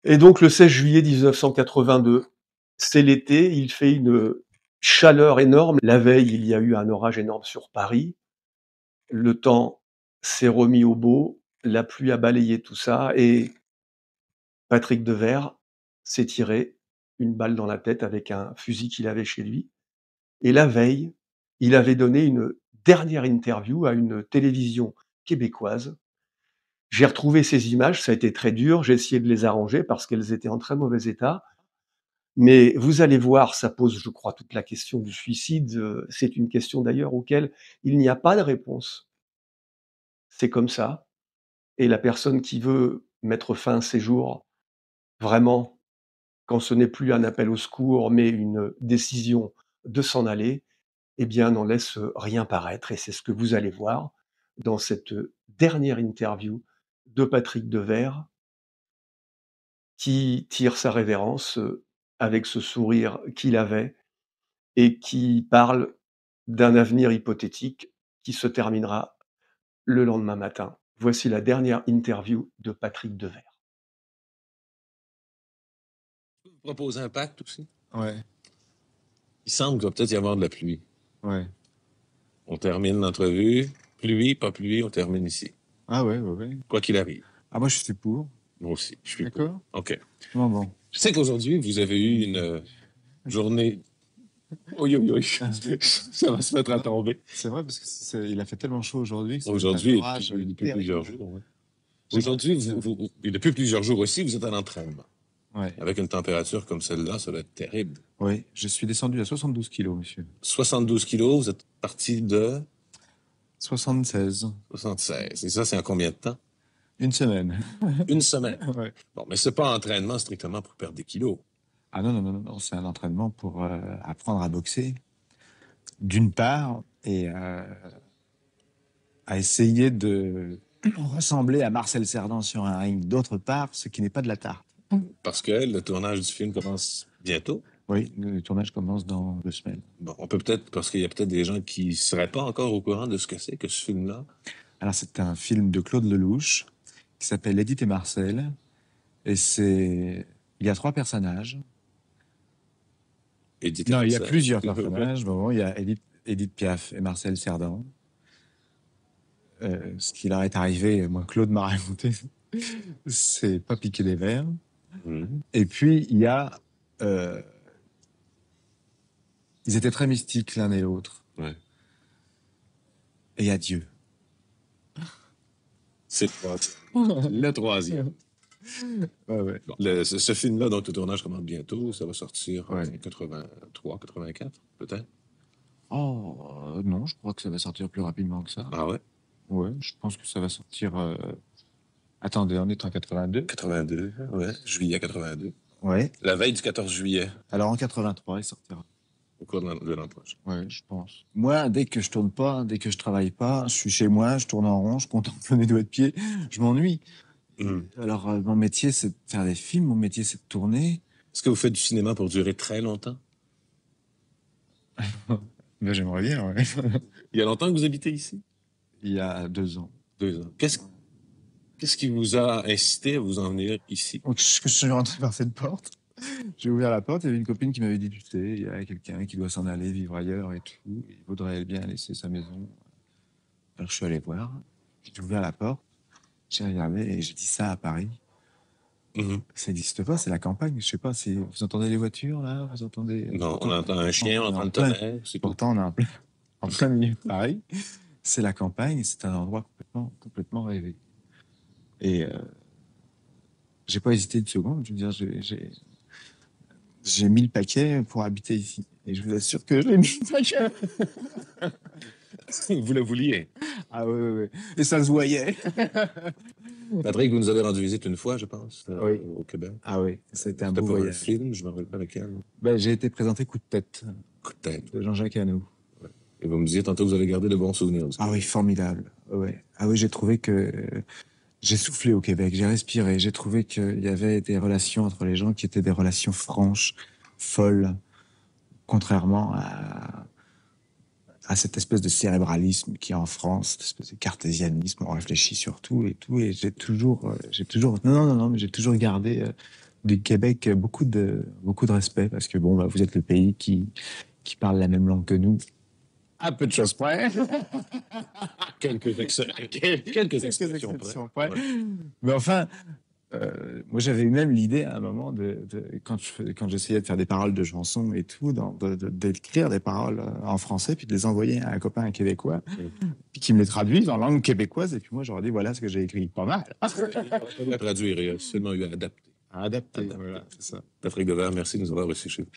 Et donc le 16 juillet 1982, c'est l'été, il fait une chaleur énorme. La veille, il y a eu un orage énorme sur Paris. Le temps s'est remis au beau, la pluie a balayé tout ça et Patrick Devers s'est tiré une balle dans la tête avec un fusil qu'il avait chez lui et la veille, il avait donné une dernière interview à une télévision québécoise. J'ai retrouvé ces images, ça a été très dur, j'ai essayé de les arranger parce qu'elles étaient en très mauvais état. Mais vous allez voir, ça pose, je crois, toute la question du suicide, c'est une question d'ailleurs auquel il n'y a pas de réponse. C'est comme ça et la personne qui veut mettre fin à ses jours, vraiment, quand ce n'est plus un appel au secours, mais une décision de s'en aller, eh bien, n'en laisse, rien paraître et c'est ce que vous allez voir dans cette, dernière interview de Patrick Devers qui tire sa révérence, avec ce sourire qu'il avait et qui parle d'un avenir hypothétique qui se terminera le lendemain matin. Voici la dernière interview de Patrick Devers. Je peux vous proposer un pacte aussi? Ouais, Il semble qu'il va peut-être y avoir de la pluie. ouais. On termine l'entrevue. Pluie, pas pluie, on termine ici. Ah ouais, ouais, ouais. Quoi qu'il arrive. Ah, moi, je suis pour. Moi aussi, je suis pour. D'accord. OK. Bon, bon. Je sais qu'aujourd'hui, vous avez eu une journée... Oui, oui, oui. Ça va se mettre à tomber. C'est vrai, parce que il a fait tellement chaud aujourd'hui que c'est Aujourd'hui, un et orage depuis terrible. plusieurs jours. Ouais. Aujourd'hui, et depuis plusieurs jours aussi, vous êtes en entraînement. Ouais. Avec une température comme celle-là, ça doit être terrible. Oui, je suis descendu à 72 kilos, monsieur. 72 kilos, vous êtes parti de 76. 76. Et ça, c'est en combien de temps? Une semaine. Une semaine. Ouais. Bon, mais c'est pas un entraînement strictement pour perdre des kilos. Ah non, non, non, non, c'est un entraînement pour apprendre à boxer, d'une part, et à essayer de ressembler à Marcel Cerdan sur un ring, d'autre part, ce qui n'est pas de la tarte. Parce que le tournage du film commence bientôt. Oui, le tournage commence dans 2 semaines. Bon, on peut peut-être, parce qu'il y a peut-être des gens qui seraient pas encore au courant de ce que c'est que ce film-là. Alors, c'est un film de Claude Lelouch qui s'appelle Edith et Marcel. Et il y a 3 personnages. Edith Non, il y a Marcel. plusieurs personnages. Bon, il y a Edith Piaf et Marcel Cerdan. Ce qui leur est arrivé, moi, Claude m'a raconté, c'est pas piquer des verres. Mhm. Et puis, il y a... ils étaient très mystiques l'un et l'autre. Ouais. Et il y a Dieu. C'est le troisième. Le troisième. Ouais, ouais. Bon, ce film-là, donc, le tournage commence bientôt. Ça va sortir en Ouais. 83, 84, peut-être. Oh, non, je crois que ça va sortir plus rapidement que ça. Ah ouais? Ouais, je pense que ça va sortir... Attendez, on est en 82. 82, ouais. Juillet 82. Ouais. La veille du 14 juillet, Alors en 83, il sortira. au cours de l'an prochain. Ouais, je pense. Moi, dès que je tourne pas, dès que je travaille pas, je suis chez moi, je tourne en rond, je contemple mes doigts de pied, je m'ennuie. Mhm. Alors, mon métier, c'est de faire des films, mon métier, c'est de tourner. Est-ce que vous faites du cinéma pour durer très longtemps? Ben, j'aimerais bien, ouais. Il y a longtemps que vous habitez ici? Il y a 2 ans. 2 ans. Qu'est-ce qui vous a incité à vous en venir ici? Donc, je suis rentré par cette porte. J'ai ouvert la porte, il y avait une copine qui m'avait dit, tu sais, il y a quelqu'un qui doit s'en aller vivre ailleurs et tout. Il voudrait bien laisser sa maison. Alors, je suis allé voir. J'ai ouvert la porte. J'ai regardé et j'ai dit ça à Paris. Mhm. Ça n'existe pas, c'est la campagne. Je sais pas, vous entendez les voitures là? Vous entendez? Non, on entend un chien, on entend le tonnerre, c'est tout. Pourtant, on est en plein milieu de Paris. C'est la campagne, c'est un endroit complètement rêvé. Et j'ai pas hésité une seconde. Je veux dire, j'ai mis le paquet pour habiter ici. Et je vous assure que j'ai mis le paquet. Vous le vouliez. Ah ouais, ouais, ouais. Et ça se voyait. Patrick, vous nous avez rendu visite une fois, je pense, Oui. au Québec. Ah oui, c'était un C'était beau pour un voyage. film, je me rappelle pas lequel. Ben, j'ai été présenté Coup de tête Coup de tête. de Jean-Jacques Hano. Et vous me disiez tantôt que vous avez gardé de bons souvenirs. Ah oui, formidable. Ouais. Ah oui, j'ai trouvé que j'ai soufflé au Québec, j'ai respiré, j'ai trouvé qu'il y avait des relations entre les gens qui étaient des relations franches, folles, contrairement à cette espèce de cérébralisme qui est en France, cette espèce de cartésianisme, on réfléchit sur tout et tout, et j'ai toujours, non, mais j'ai toujours gardé du Québec beaucoup de respect parce que bon, bah, vous êtes le pays qui parle la même langue que nous. À peu de choses près. Quelques exceptions près. près. Mais enfin, moi j'avais eu même l'idée à un moment quand j'essayais de faire des paroles de chansons et tout, d'écrire des paroles en français puis de les envoyer à un copain québécois, puis qui me les traduisent en langue québécoise et puis moi j'aurais dit voilà ce que j'ai écrit, pas mal. Pas à traduire, il y a seulement eu à adapter. À adapter, voilà, c'est ça. Patrick Devers, merci de nous avoir reçus chez vous.